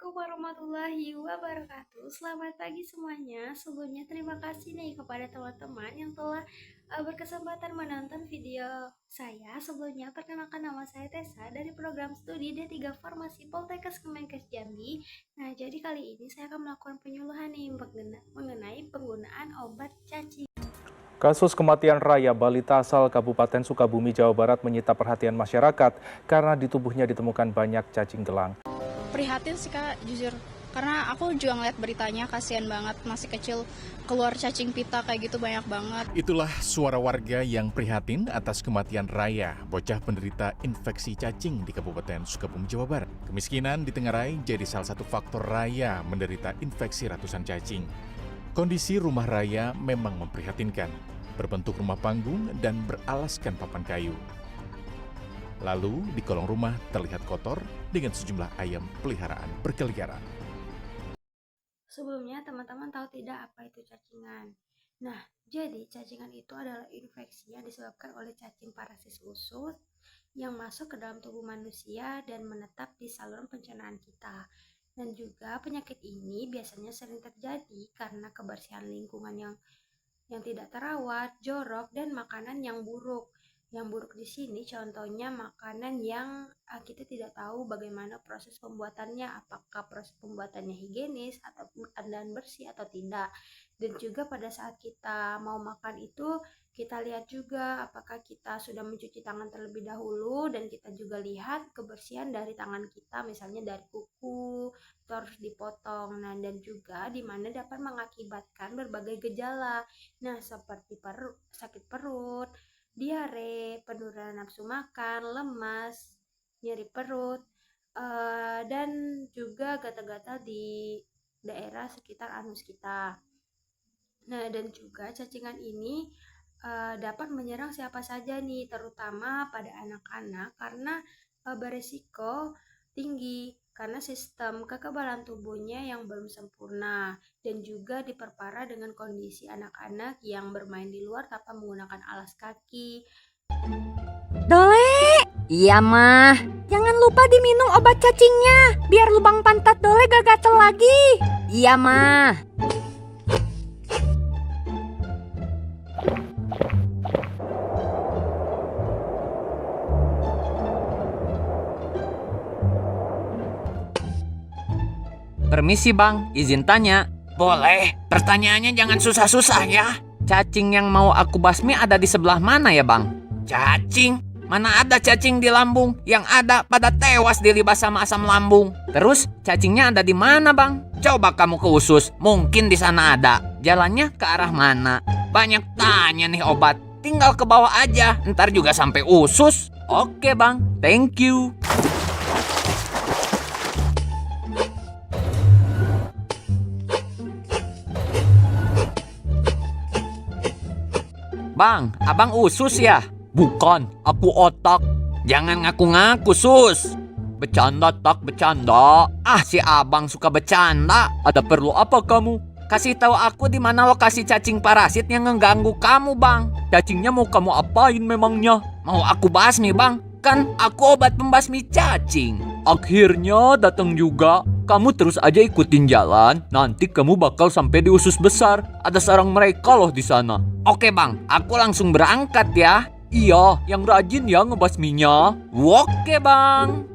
Assalamualaikum warahmatullahi wabarakatuh. Selamat pagi semuanya. Sebelumnya terima kasih nih kepada teman-teman yang telah berkesempatan menonton video saya. Sebelumnya perkenalkan, nama saya Tessa dari program studi D3 Farmasi Poltekkes Kemenkes Jambi. Nah, jadi kali ini saya akan melakukan penyuluhan nih mengenai penggunaan obat cacing. Kasus kematian raya balita asal Kabupaten Sukabumi, Jawa Barat menyita perhatian masyarakat karena di tubuhnya ditemukan banyak cacing gelang. Prihatin sih Kak, jujur. Karena aku juga ngeliat beritanya, kasihan banget masih kecil keluar cacing pita kayak gitu banyak banget. Itulah suara warga yang prihatin atas kematian Raya, bocah penderita infeksi cacing di Kabupaten Sukabumi, Jawa Barat. Kemiskinan ditengarai jadi salah satu faktor Raya menderita infeksi ratusan cacing. Kondisi rumah Raya memang memprihatinkan, berbentuk rumah panggung dan beralaskan papan kayu. Lalu di kolong rumah terlihat kotor dengan sejumlah ayam peliharaan berkeliaran. Sebelumnya teman-teman tahu tidak apa itu cacingan? Nah, jadi cacingan itu adalah infeksi yang disebabkan oleh cacing parasit usus yang masuk ke dalam tubuh manusia dan menetap di saluran pencernaan kita. Dan juga penyakit ini biasanya sering terjadi karena kebersihan lingkungan yang tidak terawat, jorok, dan makanan yang buruk. Yang buruk di sini contohnya makanan yang kita tidak tahu bagaimana proses pembuatannya, apakah proses pembuatannya higienis atau dan bersih atau tidak. Dan juga pada saat kita mau makan itu kita lihat juga apakah kita sudah mencuci tangan terlebih dahulu, dan kita juga lihat kebersihan dari tangan kita, misalnya dari kuku terus dipotong. Nah, dan juga di mana dapat mengakibatkan berbagai gejala. Nah, seperti sakit perut, diare, penurunan nafsu makan, lemas, nyeri perut, dan juga gatal-gatal di daerah sekitar anus kita. Nah, dan juga cacingan ini dapat menyerang siapa saja nih, terutama pada anak-anak karena beresiko tinggi karena sistem kekebalan tubuhnya yang belum sempurna, dan juga diperparah dengan kondisi anak-anak yang bermain di luar tanpa menggunakan alas kaki. Dole, iya mah. Jangan lupa diminum obat cacingnya biar lubang pantat Dole gak gatel lagi. Iya mah. Permisi bang, izin tanya. Boleh, pertanyaannya jangan susah-susah ya. Cacing yang mau aku basmi ada di sebelah mana ya bang? Cacing? Mana ada cacing di lambung? Yang ada pada tewas dilibas sama asam lambung. Terus cacingnya ada di mana bang? Coba kamu ke usus, mungkin di sana ada. Jalannya ke arah mana? Banyak tanya nih obat, tinggal ke bawah aja, ntar juga sampai usus. Oke bang, thank you. Bang, abang usus ya? Bukan, aku otak. Jangan ngaku-ngaku, sus. Bercanda tak bercanda. Ah, si abang suka bercanda. Ada perlu apa kamu? Kasih tahu aku di mana lokasi cacing parasit yang mengganggu kamu, bang. Cacingnya mau kamu apain memangnya? Mau aku basmi, bang. Kan aku obat pembasmi cacing. Akhirnya datang juga. Kamu terus aja ikutin jalan, nanti kamu bakal sampai di usus besar. Ada sarang mereka loh di sana. Oke bang, aku langsung berangkat ya. Iya, yang rajin ya ngebasminya. Oke bang.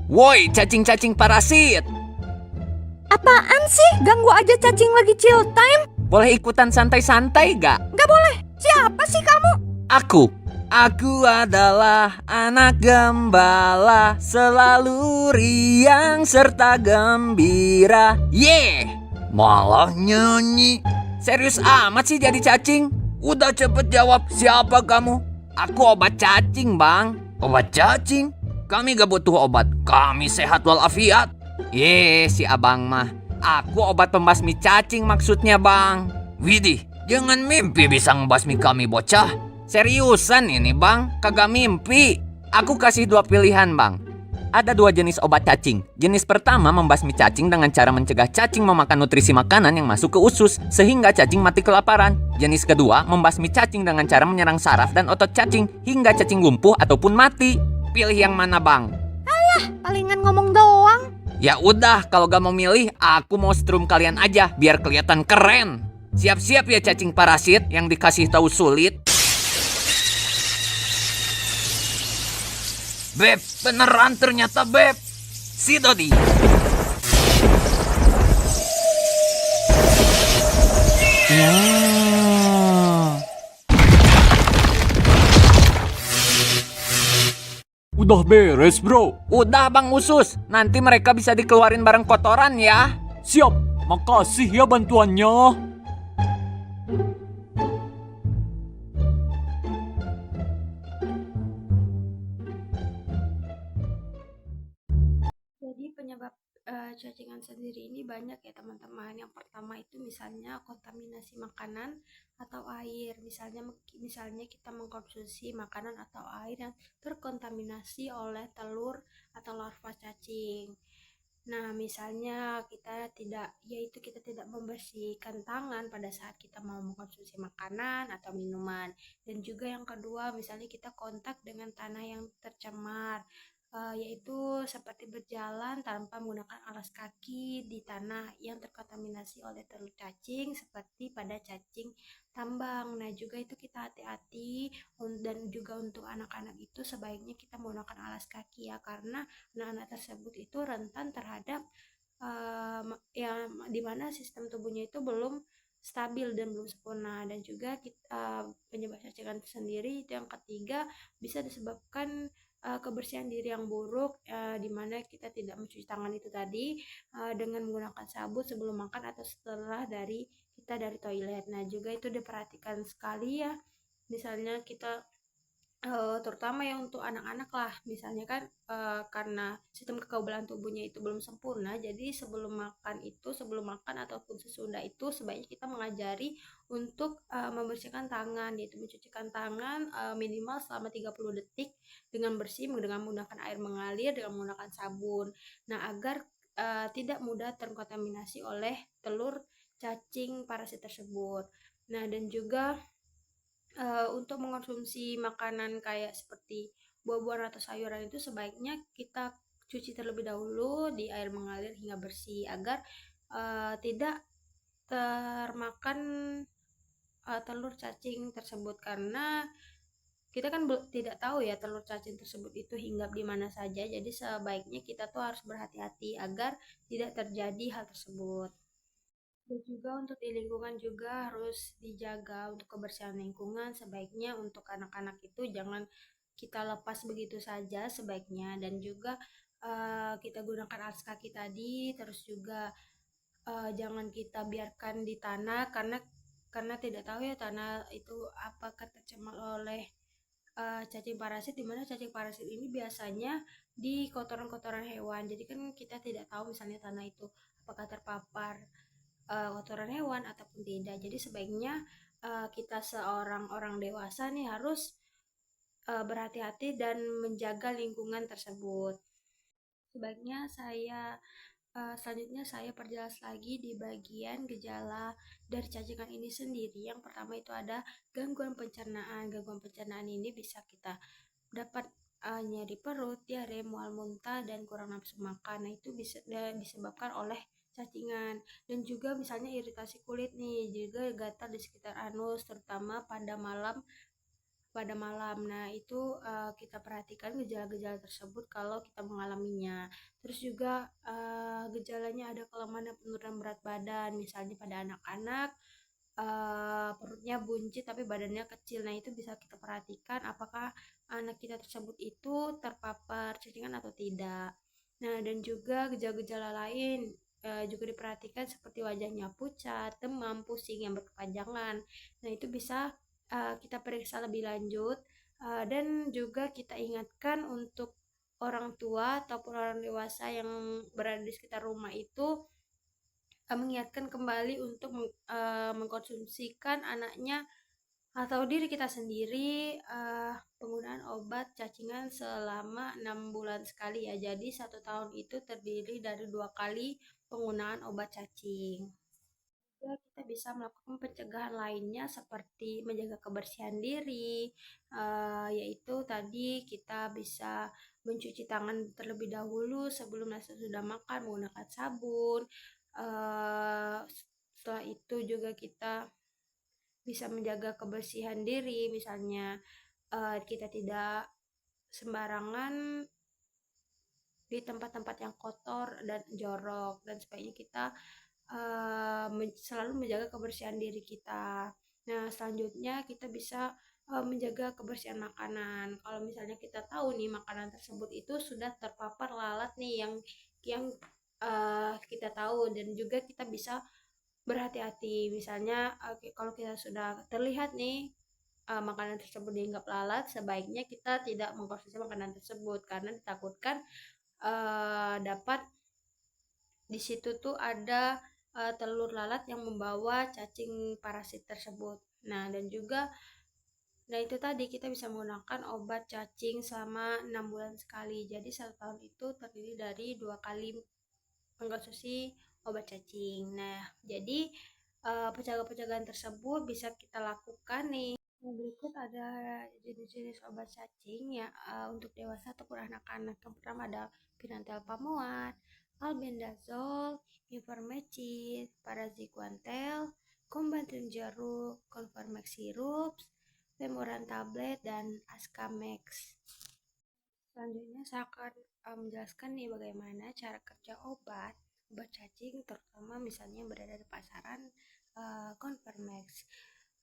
Woi, cacing-cacing parasit. Apaan sih? Ganggu aja cacing lagi chill time. Boleh ikutan santai-santai gak? Gak boleh. Siapa sih kamu? Aku adalah anak gembala, selalu riang serta gembira. Malah nyanyi. Serius amat sih jadi cacing? Udah cepet jawab, siapa kamu? Aku obat cacing, bang. Obat cacing? Kami gak butuh obat, kami sehat walafiat. Si abang mah. Aku obat pembasmi cacing maksudnya, bang. Widih, jangan mimpi bisa ngebasmi kami, bocah. Seriusan ini, bang, kagak mimpi. Aku kasih 2 pilihan, bang. Ada 2 jenis obat cacing. Jenis pertama membasmi cacing dengan cara mencegah cacing memakan nutrisi makanan yang masuk ke usus sehingga cacing mati kelaparan. Jenis kedua membasmi cacing dengan cara menyerang saraf dan otot cacing hingga cacing lumpuh ataupun mati. Pilih yang mana, Bang? Palingan ngomong doang. Ya udah, kalau gak mau milih, aku mau strum kalian aja biar kelihatan keren. Siap-siap ya cacing parasit yang dikasih tahu sulit. Beb, beneran ternyata Beb. Si Dodi. Udah beres, bro. Udah Bang Usus, nanti mereka bisa dikeluarin bareng kotoran ya. Siap. Makasih ya bantuannya. Jadi penyebab cacingan sendiri ini banyak ya teman-teman. Yang pertama itu misalnya kontaminasi makanan atau air. Misalnya kita mengkonsumsi makanan atau air yang terkontaminasi oleh telur atau larva cacing. Nah, misalnya kita tidak membersihkan tangan pada saat kita mau mengkonsumsi makanan atau minuman. Dan juga yang kedua, misalnya kita kontak dengan tanah yang tercemar, yaitu seperti berjalan tanpa menggunakan alas kaki di tanah yang terkontaminasi oleh telur cacing seperti pada cacing tambang. Nah, juga itu kita hati-hati, dan juga untuk anak-anak itu sebaiknya kita menggunakan alas kaki ya, karena anak-anak tersebut itu rentan terhadap yang dimana sistem tubuhnya itu belum stabil dan belum sempurna. Dan juga penyebab cacingan sendiri itu yang ketiga bisa disebabkan kebersihan diri yang buruk, di mana kita tidak mencuci tangan itu tadi dengan menggunakan sabun sebelum makan atau setelah kita dari toilet. Nah, juga itu diperhatikan sekali ya. Misalnya kita terutama yang untuk anak-anak lah, misalnya kan karena sistem kekebalan tubuhnya itu belum sempurna, jadi sebelum makan ataupun sesudah itu sebaiknya kita mengajari untuk membersihkan tangan, yaitu mencucikan tangan minimal selama 30 detik dengan bersih dengan menggunakan air mengalir dengan menggunakan sabun. Nah, agar tidak mudah terkontaminasi oleh telur cacing parasit tersebut. Nah, dan juga untuk mengkonsumsi makanan kayak seperti buah-buahan atau sayuran itu sebaiknya kita cuci terlebih dahulu di air mengalir hingga bersih agar tidak termakan telur cacing tersebut, karena kita kan tidak tahu ya telur cacing tersebut itu hinggap di mana saja. Jadi sebaiknya kita tuh harus berhati-hati agar tidak terjadi hal tersebut. Dan juga untuk di lingkungan juga harus dijaga untuk kebersihan lingkungan. Sebaiknya untuk anak-anak itu jangan kita lepas begitu saja sebaiknya, dan juga kita gunakan alas kaki tadi. Terus juga jangan kita biarkan di tanah, karena tidak tahu ya tanah itu apakah tercemar oleh cacing parasit, dimana cacing parasit ini biasanya di kotoran-kotoran hewan. Jadi kan kita tidak tahu misalnya tanah itu apakah terpapar kotoran hewan ataupun tidak. Jadi sebaiknya kita seorang orang dewasa nih harus berhati-hati dan menjaga lingkungan tersebut. Selanjutnya saya perjelas lagi di bagian gejala dari cacingan ini sendiri. Yang pertama itu ada gangguan pencernaan. Gangguan pencernaan ini bisa kita dapat nyeri perut, diare, mual muntah, dan kurang nafsu makan. Nah, itu bisa disebabkan oleh cacingan. Dan juga misalnya iritasi kulit nih, juga gatal di sekitar anus, terutama pada malam. Nah, itu kita perhatikan gejala-gejala tersebut kalau kita mengalaminya. Terus juga gejalanya ada kelemahan dan penurunan berat badan, misalnya pada anak-anak perutnya buncit tapi badannya kecil. Nah, itu bisa kita perhatikan apakah anak kita tersebut itu terpapar cacingan atau tidak. Nah, dan juga gejala-gejala lain juga diperhatikan seperti wajahnya pucat, demam, pusing yang berkepanjangan. Nah, itu bisa kita periksa lebih lanjut, dan juga kita ingatkan untuk orang tua ataupun orang dewasa yang berada di sekitar rumah itu mengingatkan kembali untuk mengkonsumsikan anaknya atau diri kita sendiri penggunaan obat cacingan selama 6 bulan sekali ya. Jadi 1 tahun itu terdiri dari 2 kali penggunaan obat cacing. Juga kita bisa melakukan pencegahan lainnya seperti menjaga kebersihan diri, yaitu tadi kita bisa mencuci tangan terlebih dahulu sebelum dan sesudah makan menggunakan sabun. Setelah itu juga kita bisa menjaga kebersihan diri, misalnya kita tidak sembarangan di tempat-tempat yang kotor dan jorok, dan sebaiknya kita selalu menjaga kebersihan diri kita. Nah, selanjutnya kita bisa menjaga kebersihan makanan. Kalau misalnya kita tahu nih makanan tersebut itu sudah terpapar lalat nih yang kita tahu, dan juga kita bisa berhati-hati. Misalnya kalau kita sudah terlihat nih makanan tersebut dianggap lalat, sebaiknya kita tidak mengkonsumsi makanan tersebut karena ditakutkan dapat di situ tuh ada telur lalat yang membawa cacing parasit tersebut. Nah, dan juga itu tadi kita bisa menggunakan obat cacing selama 6 bulan sekali. Jadi 1 tahun itu terdiri dari 2 kali mengkonsumsi obat cacing. Nah, jadi pencegahan tersebut bisa kita lakukan nih. Yang berikut ada jenis-jenis obat cacing ya untuk dewasa ataupun anak-anak. Yang pertama ada Pinantel Pamuat, albendazole, ivermectin, paraziquantel, Combantrin jeruk, Conformex sirup, Femuran tablet, dan Ascamex. Selanjutnya saya akan menjelaskan nih bagaimana cara kerja obat cacing, terutama misalnya berada di pasaran Conformex.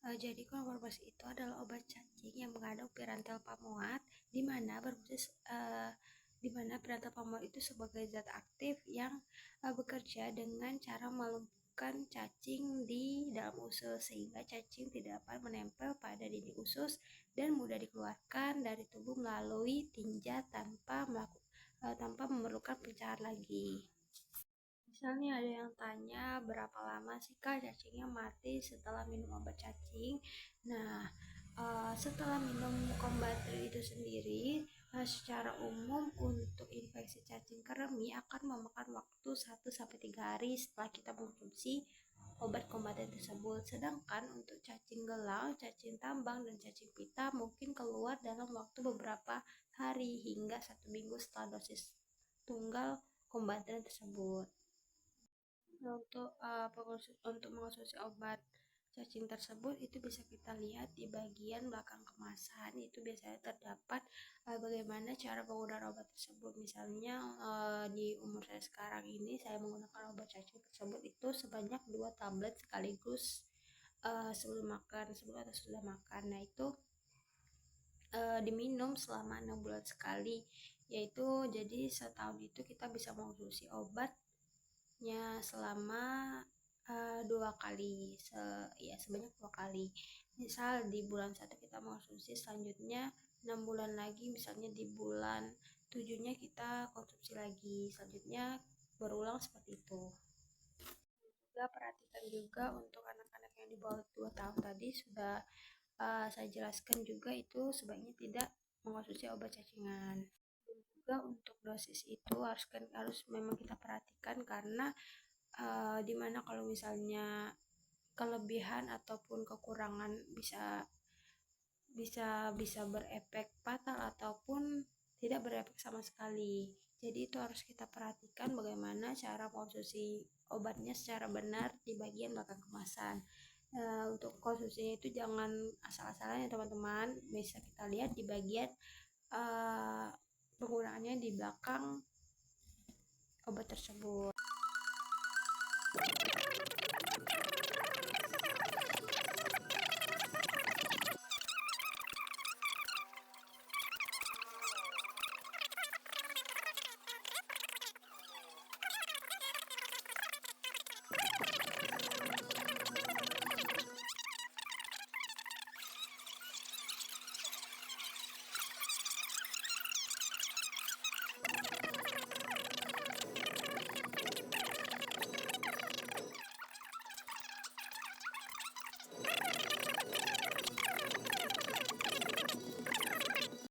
Jadi Conformex itu adalah obat cacing yang mengandung Pirantel pamuat, di mana Pirantel pamuat itu sebagai zat aktif yang bekerja dengan cara melumpuhkan cacing di dalam usus, sehingga cacing tidak dapat menempel pada dinding usus dan mudah dikeluarkan dari tubuh melalui tinja tanpa memerlukan pencahar lagi. Misalnya ada yang tanya berapa lama sih kak cacingnya mati setelah minum obat cacing. Nah, setelah minum Combantrin itu sendiri, secara umum untuk infeksi cacing kremi akan memakan waktu 1-3 hari setelah kita mengkonsumsi obat Combantrin tersebut. Sedangkan untuk cacing gelang, cacing tambang, dan cacing pita mungkin keluar dalam waktu beberapa hari hingga 1 minggu setelah dosis tunggal Combantrin tersebut. Untuk mengonsumsi obat cacing tersebut itu bisa kita lihat di bagian belakang kemasan. Itu biasanya terdapat bagaimana cara penggunaan obat tersebut. Misalnya di umur saya sekarang ini saya menggunakan obat cacing tersebut itu sebanyak 2 tablet sekaligus sebelum atau sesudah makan. Nah, itu diminum selama 6 bulan sekali, yaitu jadi setahun itu kita bisa mengonsumsi obatnya selama 2 kali, sebanyak 2 kali. Misal di bulan 1 kita mengonsumsi, selanjutnya 6 bulan lagi, misalnya di bulan 7-nya kita konsumsi lagi, selanjutnya berulang seperti itu. Juga perhatikan juga untuk anak-anak yang di bawah 2 tahun tadi sudah saya jelaskan juga itu sebaiknya tidak mengonsumsi obat cacingan. Dan juga untuk dosis itu harus memang kita perhatikan, karena dimana kalau misalnya kelebihan ataupun kekurangan bisa berefek fatal ataupun tidak berefek sama sekali. Jadi itu harus kita perhatikan bagaimana cara konsumsi obatnya secara benar di bagian belakang kemasan. Untuk konsumsinya itu jangan asal-asalan ya teman-teman. Bisa kita lihat di bagian penggunaannya di belakang obat tersebut.